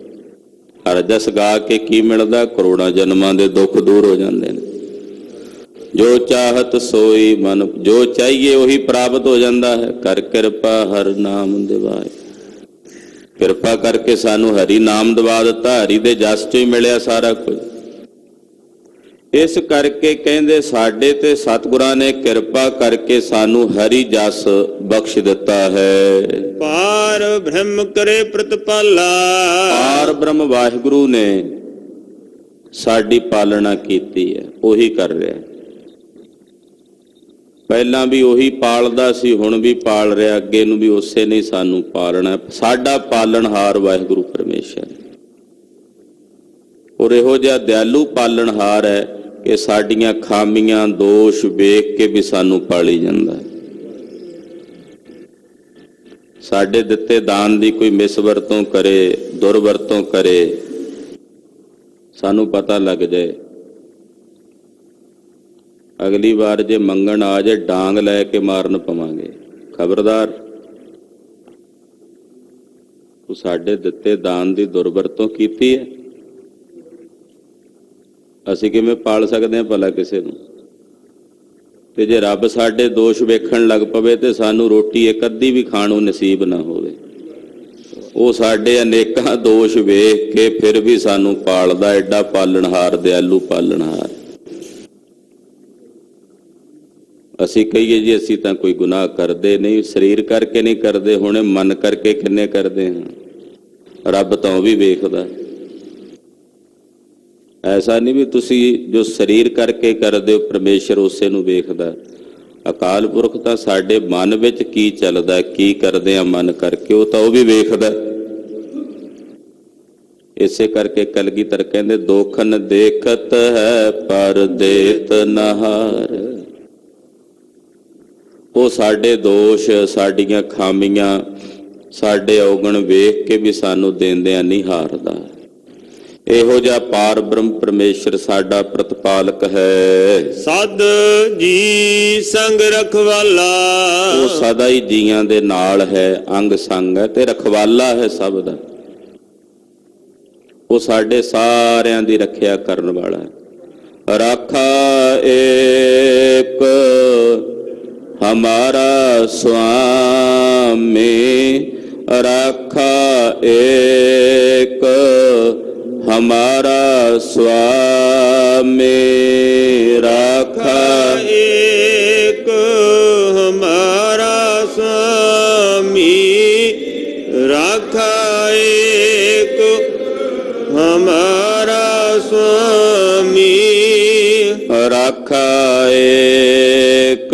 ਹਰ ਜਸ ਗਾ ਕੇ ਕੀ ਮਿਲਦਾ? ਕਰੋੜਾਂ ਜਨਮਾਂ ਦੇ ਦੁੱਖ ਦੂਰ ਹੋ ਜਾਂਦੇ ਨੇ। ਜੋ ਚਾਹਤ ਸੋਈ ਮਨ, ਜੋ ਚਾਹੀਏ ਉਹੀ ਪ੍ਰਾਪਤ ਹੋ ਜਾਂਦਾ ਹੈ। ਕਰ ਕਿਰਪਾ ਹਰ ਨਾਮ ਦਿਵਾਏ, ਕਿਰਪਾ ਕਰਕੇ ਸਾਨੂੰ ਹਰੀ ਨਾਮ ਦਵਾ ਦਿੱਤਾ। ਹਰੀ ਦੇ ਜਸ ਚੋਂ ਹੀ ਮਿਲਿਆ ਸਾਰਾ ਕੁਝ। ਇਸ ਕਰਕੇ ਕਹਿੰਦੇ ਸਾਡੇ ਤੇ ਸਤਿਗੁਰਾਂ ਨੇ ਕਿਰਪਾ ਕਰਕੇ ਸਾਨੂੰ ਹਰੀ ਜਸ ਬਖਸ਼ ਦਿੱਤਾ ਹੈ। ਪਾਰ ਬ੍ਰਹਮ ਕਰੇ ਪ੍ਰਤਪਾਲਾ, ਪਾਰ ਬ੍ਰਹਮ ਵਾਹਿਗੁਰੂ ਨੇ ਸਾਡੀ ਪਾਲਣਾ ਕੀਤੀ ਹੈ, ਉਹੀ ਕਰ ਰਿਹਾ। ਪਹਿਲਾਂ ਵੀ ਉਹੀ ਪਾਲਦਾ ਸੀ, ਹੁਣ ਵੀ ਪਾਲ ਰਿਹਾ, ਅੱਗੇ ਨੂੰ ਵੀ ਉਸੇ ਨੇ ਸਾਨੂੰ ਪਾਲਣਾ। ਸਾਡਾ ਪਾਲਣਹਾਰ ਵਾਹਿਗੁਰੂ ਪਰਮੇਸ਼ਰ, ਔਰ ਇਹੋ ਜਿਹਾ ਦਿਆਲੂ ਪਾਲਣਹਾਰ ਹੈ ਕਿ ਸਾਡੀਆਂ ਖਾਮੀਆਂ ਦੋਸ਼ ਵੇਖ ਕੇ ਵੀ ਸਾਨੂੰ ਪਾਲੀ ਜਾਂਦਾ ਹੈ। ਸਾਡੇ ਦਿੱਤੇ ਦਾਨ ਦੀ ਕੋਈ ਮਿਸਵਰਤੋਂ ਕਰੇ, ਦੁਰਵਰਤੋਂ ਕਰੇ, ਸਾਨੂੰ ਪਤਾ ਲੱਗ ਜਾਏ। ਅਗਲੀ ਵਾਰ ਜੇ ਮੰਗਣ ਆ ਜਾਏ, ਡਾਂਗ ਲੈ ਕੇ ਮਾਰਨ ਪਵਾਂਗੇ। ਖਬਰਦਾਰ। ਤੂੰ ਸਾਡੇ ਦਿੱਤੇ ਦਾਨ ਦੀ ਦੁਰਵਰਤੋਂ ਕੀਤੀ ਹੈ। ਅਸੀਂ ਕਿਵੇਂ ਪਾਲ ਸਕਦੇ ਹਾਂ ਭਲਾ ਕਿਸੇ ਨੂੰ? ਤੇ ਜੇ ਰੱਬ ਸਾਡੇ ਦੋਸ਼ ਵੇਖਣ ਲੱਗ ਪਵੇ ਤੇ ਸਾਨੂੰ ਰੋਟੀ ਇੱਕ ਅੱਧੀ ਵੀ ਖਾਣ ਨੂੰ ਨਸੀਬ ਨਾ ਹੋਵੇ। ਉਹ ਸਾਡੇ ਅਨੇਕਾਂ ਦੋਸ਼ ਵੇਖ ਕੇ ਫਿਰ ਵੀ ਸਾਨੂੰ ਪਾਲਦਾ, ਐਡਾ ਪਾਲਣਹਾਰ, ਦਿਆਲੂ ਪਾਲਣਹਾਰ। ਅਸੀਂ ਕਹੀਏ ਜੀ ਅਸੀਂ ਤਾਂ ਕੋਈ ਗੁਨਾਹ ਕਰਦੇ ਨਹੀਂ, ਸਰੀਰ ਕਰਕੇ ਨਹੀਂ ਕਰਦੇ, ਹੁਣੇ ਮਨ ਕਰਕੇ ਕਿੰਨੇ ਕਰਦੇ ਹਾਂ। ਰੱਬ ਤਾਂ ਉਹ ਵੀ ਵੇਖਦਾ। ਐਸਾ ਨਹੀਂ ਵੀ ਤੁਸੀਂ ਜੋ ਸਰੀਰ ਕਰਕੇ ਕਰਦੇ ਹੋ ਪਰਮੇਸ਼ਰ ਉਸੇ ਨੂੰ ਵੇਖਦਾ। ਅਕਾਲ ਪੁਰਖ ਤਾਂ ਸਾਡੇ ਮਨ ਵਿੱਚ ਕੀ ਚੱਲਦਾ, ਕੀ ਕਰਦੇ ਆ ਮਨ ਕਰਕੇ, ਉਹ ਤਾਂ ਉਹ ਵੀ ਵੇਖਦਾ। ਇਸੇ ਕਰਕੇ ਕਲਗੀਧਰ ਕਹਿੰਦੇ ਦੋਖਨ ਦੇਖਤ ਹੈ ਪਰ ਦੇਤ ਨਹਾਰ। ਉਹ ਸਾਡੇ ਦੋਸ਼, ਸਾਡੀਆਂ ਖਾਮੀਆਂ, ਸਾਡੇ ਔਗਣ ਵੇਖ ਕੇ ਵੀ ਸਾਨੂੰ ਦੇਂਦਿਆਂ ਨਹੀਂ ਹਾਰਦਾ। ਇਹੋ ਜਿਹਾ ਪਾਰ ਬ੍ਰਹਮ ਪਰਮੇਸ਼ਰ ਸਾਡਾ ਪ੍ਰਤਪਾਲਕ ਹੈ। ਸਦ ਜੀ ਸੰਗ ਰਖਵਾਲਾ। ਉਹ ਸਦਾ ਹੀ ਜੀਆਂ ਦੇ ਨਾਲ ਹੈ, ਅੰਗ ਸੰਗ ਹੈ ਤੇ ਰਖਵਾਲਾ ਹੈ ਸਭ ਦਾ। ਉਹ ਸਾਡੇ ਸਾਰਿਆਂ ਦੀ ਰੱਖਿਆ ਕਰਨ ਵਾਲਾ ਹੈ। ਰਾਖਾ ਏਕ ਹਮਾਰਾ ਸੁਆਮੀ, ਰਾਖਾ ਏਕ ਹਮਾਰਾ ਸੁਆਮੀ, ਰਾਖਾ ਏਕ ਹਮਾਰਾ ਸੁਆਮੀ, ਰਾਖਾ ਏਕ ਹਮਾਰਾ ਸੁਆਮੀ, ਰਾਖਾ ਏਕ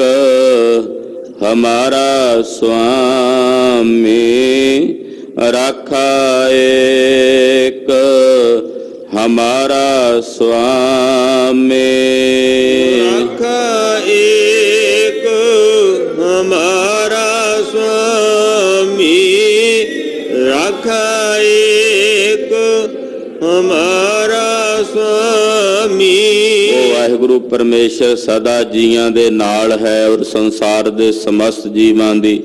ਹਮਾਰਾ ਸੁਆਮੀ, ਰਾਖਾ ਏਕ ਹਮਾਰਾ ਸੁਆਮੀ, ਰਾਖਾ ਏਕ ਹਮਾਰਾ ਸੁਆਮੀ, ਰਾਖਾ ਏਕ ਹਮਾਰਾ ਸੁਆਮੀ। ਉਹ ਵਾਹਿਗੁਰੂ ਪਰਮੇਸ਼ਰ ਸਦਾ ਜੀਆਂ ਦੇ ਨਾਲ ਹੈ ਔਰ ਸੰਸਾਰ ਦੇ ਸਮਸਤ ਜੀਵਾਂ ਦੀ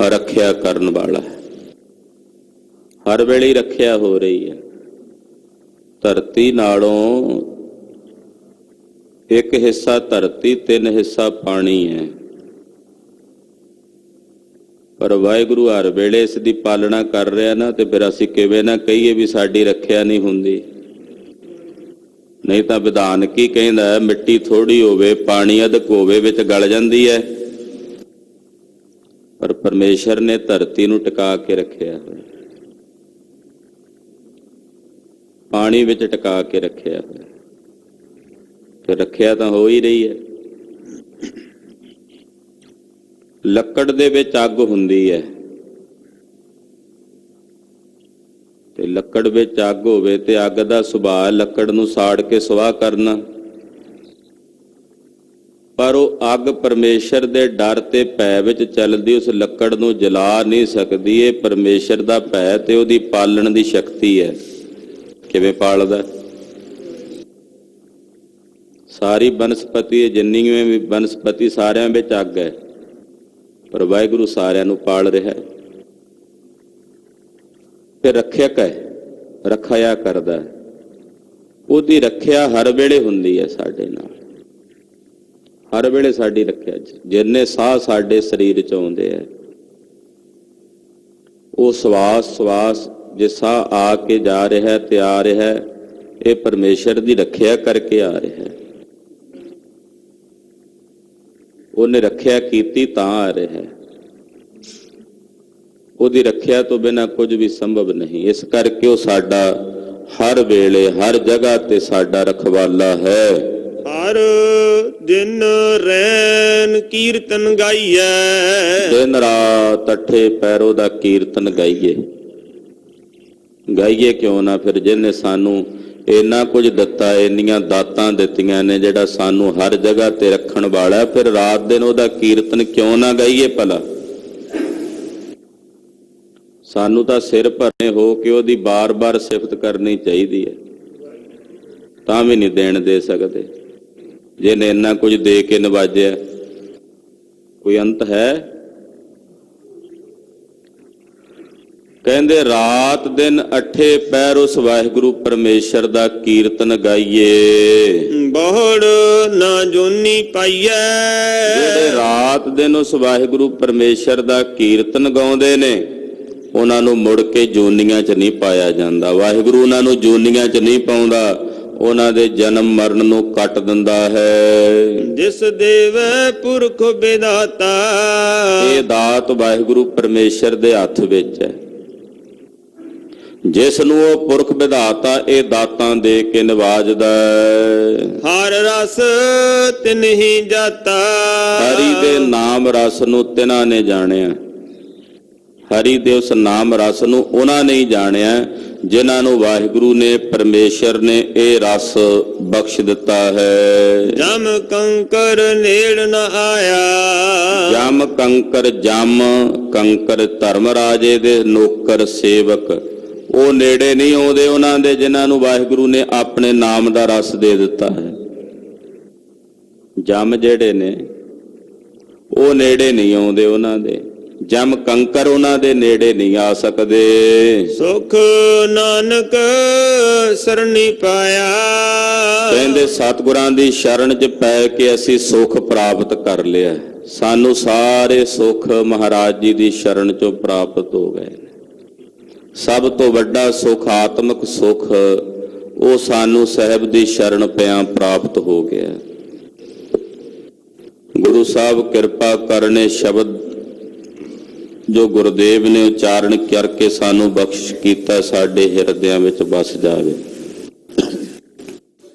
ਰੱਖਿਆ ਕਰਨ ਵਾਲਾ ਹੈ। ਹਰ ਵੇਲੇ ਰੱਖਿਆ ਹੋ ਰਹੀ ਹੈ। ਧਰਤੀ ਨਾਲੋਂ ਇੱਕ ਹਿੱਸਾ ਧਰਤੀ, 3 ਹਿੱਸਾ ਪਾਣੀ ਹੈ। ਪਰ ਵਾਹਿਗੁਰੂ ਹਰ ਵੇਲੇ ਇਸ ਦੀ ਪਾਲਣਾ ਕਰ ਰਿਹਾ ਨਾ, ਤੇ ਫਿਰ ਅਸੀਂ ਕਿਵੇਂ ਨਾ ਕਹੀਏ ਵੀ ਸਾਡੀ ਰੱਖਿਆ ਨਹੀਂ ਹੁੰਦੀ। ਨਹੀਂ ਤਾਂ ਵਿਧਾਨ ਕੀ ਕਹਿੰਦਾ, ਮਿੱਟੀ ਥੋੜੀ ਹੋਵੇ, ਪਾਣੀ ਅਧਿਕ ਹੋਵੇ, ਵਿੱਚ ਗਲ ਜਾਂਦੀ ਹੈ। ਪਰ ਪਰਮੇਸ਼ਰ ਨੇ ਧਰਤੀ ਨੂੰ ਟਿਕਾ ਕੇ ਰੱਖਿਆ ਹੋਇਆ, ਪਾਣੀ ਵਿੱਚ ਟਿਕਾ ਕੇ ਰੱਖਿਆ ਹੋਇਆ। ਤੇ ਰੱਖਿਆ ਤਾਂ ਹੋ ਹੀ ਰਹੀ ਹੈ। ਲੱਕੜ ਦੇ ਵਿੱਚ ਅੱਗ ਹੁੰਦੀ ਹੈ, ਤੇ ਲੱਕੜ ਵਿੱਚ ਅੱਗ ਹੋਵੇ ਤੇ ਅੱਗ ਦਾ ਸੁਭਾਅ ਲੱਕੜ ਨੂੰ ਸਾੜ ਕੇ ਸੁਆਹ ਕਰਨਾ। ਪਰ ਉਹ ਅੱਗ ਪਰਮੇਸ਼ਰ ਦੇ ਡਰ ਤੇ ਭੈ ਵਿੱਚ ਚੱਲਦੀ, ਉਸ ਲੱਕੜ ਨੂੰ ਜਲਾ ਨਹੀਂ ਸਕਦੀ। ਇਹ ਪਰਮੇਸ਼ਰ ਦਾ ਭੈ ਤੇ ਉਹਦੀ ਪਾਲਣ ਦੀ ਸ਼ਕਤੀ ਹੈ। ਕਿਵੇਂ ਪਾਲਦਾ? ਸਾਰੀ ਬਨਸਪਤੀ, ਜਿੰਨੀ ਵੀ ਬਨਸਪਤੀ, ਸਾਰਿਆਂ ਵਿੱਚ ਅੱਗ ਹੈ, ਪਰ ਵਾਹਿਗੁਰੂ ਸਾਰਿਆਂ ਨੂੰ ਪਾਲ ਰਿਹਾ। ਫਿਰ ਰੱਖਿਅਕ ਹੈ, ਰੱਖਿਆ ਕਰਦਾ ਹੈ। ਉਹਦੀ ਰੱਖਿਆ ਹਰ ਵੇਲੇ ਹੁੰਦੀ ਹੈ ਸਾਡੇ ਨਾਲ, ਹਰ ਵੇਲੇ ਸਾਡੀ ਰੱਖਿਆ। ਜਿੰਨੇ ਸਾਹ ਸਾਡੇ ਸਰੀਰ 'ਚ ਆਉਂਦੇ ਹੈ, ਉਹ ਸਵਾਸ ਜੇ ਸਾਹ ਆ ਕੇ ਜਾ ਰਿਹਾ ਤੇ ਆ ਰਿਹਾ, ਇਹ ਪਰਮੇਸ਼ਰ ਦੀ ਰੱਖਿਆ ਕਰਕੇ ਆ ਰਿਹਾ। ਉਹਨੇ ਰੱਖਿਆ ਕੀਤੀ ਤਾਂ ਆ ਰਿਹਾ। ਉਹਦੀ ਰੱਖਿਆ ਤੋਂ ਬਿਨਾਂ ਕੁਝ ਵੀ ਸੰਭਵ ਨਹੀਂ। ਇਸ ਕਰਕੇ ਉਹ ਸਾਡਾ ਹਰ ਵੇਲੇ, ਹਰ ਜਗ੍ਹਾ ਤੇ ਸਾਡਾ ਰਖਵਾਲਾ ਹੈ। ਹਰ ਦਿਨ ਰੈਨ ਕੀਰਤਨ ਗਾਈਐ। ਦਿਨ ਰਾਤ ਅੱਠੇ ਪੈਰੋਂ ਦਾ ਕੀਰਤਨ ਗਾਈਏ। ਗਾਈਏ ਕਿਉਂ ਨਾ ਫਿਰ, ਜਿਹਨੇ ਸਾਨੂੰ ਇੰਨਾ ਕੁਝ ਦਿੱਤਾ, ਇੰਨੀਆਂ ਦਾਤਾਂ ਦਿੱਤੀਆਂ ਨੇ, ਜਿਹੜਾ ਸਾਨੂੰ ਹਰ ਜਗ੍ਹਾ ਤੇ ਰੱਖਣ ਵਾਲਾ, ਫਿਰ ਰਾਤ ਦਿਨ ਉਹਦਾ ਕੀਰਤਨ ਕਿਉਂ ਨਾ ਗਾਈਏ ਭਲਾ। ਸਾਨੂੰ ਤਾਂ ਸਿਰ ਭਰਨੇ ਹੋ ਕੇ ਉਹਦੀ ਬਾਰ-ਬਾਰ ਸਿਫਤ ਕਰਨੀ ਚਾਹੀਦੀ ਹੈ, ਤਾਂ ਵੀ ਨਹੀਂ ਦੇਣ ਦੇ ਸਕਦੇ। ਜਿਹਨੇ ਇੰਨਾ ਕੁਝ ਦੇ ਕੇ ਨਵਾਜਿਆ, ਕੋਈ ਅੰਤ ਹੈ? ਕਹਿੰਦੇ ਰਾਤ ਦਿਨ ਅਠੇ ਪਹਿਰ ਉਸ ਵਾਹਿਗੁਰੂ ਪਰਮੇਸ਼ਰ ਦਾ ਕੀਰਤਨ ਗਾਈਏ। ਬਹੁੜ ਨਾ ਜੋਨੀ ਪਾਈਐ। ਜਿਹੜੇ ਰਾਤ ਦਿਨ ਉਸ ਵਾਹਿਗੁਰੂ ਪਰਮੇਸ਼ਰ ਦਾ ਕੀਰਤਨ ਗਾਉਂਦੇ ਨੇ ਉਹਨਾਂ ਨੂੰ ਮੁੜ ਕੇ ਜੋਨੀਆਂ 'ਚ ਨਹੀਂ ਪਾਇਆ ਜਾਂਦਾ। ਵਾਹਿਗੁਰੂ ਉਹਨਾਂ ਨੂੰ ਜੋਨੀਆਂ 'ਚ ਨਹੀਂ ਪਾਉਂਦਾ, ਉਹਨਾਂ ਦੇ ਜਨਮ ਮਰਨ ਨੂੰ ਕੱਟ ਦਿੰਦਾ ਹੈ। ਜਿਸ ਦੇਵ ਪੁਰਖ ਵਿਦਾਤਾ। ਇਹ ਦਾਤ ਵਾਹਿਗੁਰੂ ਪਰਮੇਸ਼ਰ ਦੇ ਹੱਥ ਵਿੱਚ ਹੈ। ਜਿਸ ਨੂੰ ਉਹ ਪੁਰਖ ਵਿਧਾਤਾ ਇਹ ਦਾਤਾਂ ਦੇ ਕੇ ਨਵਾਜਦਾ ਹੈ। ਹਰ ਰਸ ਤਿਨਹੀ ਜਾਤਾ। ਹਰੀ ਦੇ ਨਾਮ ਰਸ ਨੂੰ ਤਿਨਾਂ ਨੇ ਜਾਣਿਆ। ਹਰੀ ਦੇ ਉਸ ਨਾਮ ਰਸ ਨੂੰ ਉਹਨਾਂ ਨੇ ਹੀ ਜਾਣਿਆ ਜਿਨ੍ਹਾਂ ਨੂੰ ਵਾਹਿਗੁਰੂ ਨੇ ਪਰਮੇਸ਼ਰ ਨੇ ਇਹ ਰਸ ਬਖਸ਼ ਦਿੱਤਾ ਹੈ। ਜਮ ਕੰਕਰ ਨੇੜ ਨ ਆਇਆ। ਜਮ ਕੰਕਰ ਧਰਮ ਰਾਜੇ ਦੇ ਨੌਕਰ ਸੇਵਕ ਉਹ ਨੇੜੇ ਨਹੀਂ ਆਉਂਦੇ ਉਹਨਾਂ ਦੇ ਜਿਨ੍ਹਾਂ ਨੂੰ ਵਾਹਿਗੁਰੂ ਨੇ ਆਪਣੇ ਨਾਮ ਦਾ ਰਸ ਦੇ ਦਿੱਤਾ ਹੈ। ਜਮ ਜਿਹੜੇ ਨੇ ਉਹ ਨੇੜੇ ਨਹੀਂ ਆਉਂਦੇ ਉਹਨਾਂ ਦੇ। ਜਮ ਕੰਕਰ ਉਹਨਾਂ ਦੇ ਨੇੜੇ ਨਹੀਂ ਆ ਸਕਦੇ। ਸੁਖ ਨਾਨਕ ਸਰਣੀ ਪਾਇਆ। ਕਹਿੰਦੇ ਸਤਿਗੁਰਾਂ ਦੀ ਸ਼ਰਨ 'ਚ ਪੈ ਕੇ ਅਸੀਂ ਸੁਖ ਪ੍ਰਾਪਤ ਕਰ ਲਿਆ। ਸਾਨੂੰ ਸਾਰੇ ਸੁਖ ਮਹਾਰਾਜ ਜੀ ਦੀ ਸ਼ਰਨ 'ਚੋਂ ਪ੍ਰਾਪਤ ਹੋ ਗਏ। ਸਭ ਤੋਂ ਵੱਡਾ ਸੁਖ ਆਤਮਿਕ ਸੁਖ ਉਹ ਸਾਨੂੰ ਸਾਹਿਬ ਦੀ ਸ਼ਰਨ ਪਿਆਂ ਪ੍ਰਾਪਤ ਹੋ ਗਿਆ। ਗੁਰੂ ਸਾਹਿਬ ਕਿਰਪਾ ਕਰਨੇ ਸ਼ਬਦ ਜੋ ਗੁਰਦੇਵ ਨੇ ਉਚਾਰਨ ਕਰਕੇ ਸਾਨੂੰ ਬਖਸ਼ਿਸ਼ ਕੀਤਾ ਸਾਡੇ ਹਿਰਦਿਆਂ ਵਿੱਚ ਵਸ ਜਾਵੇ।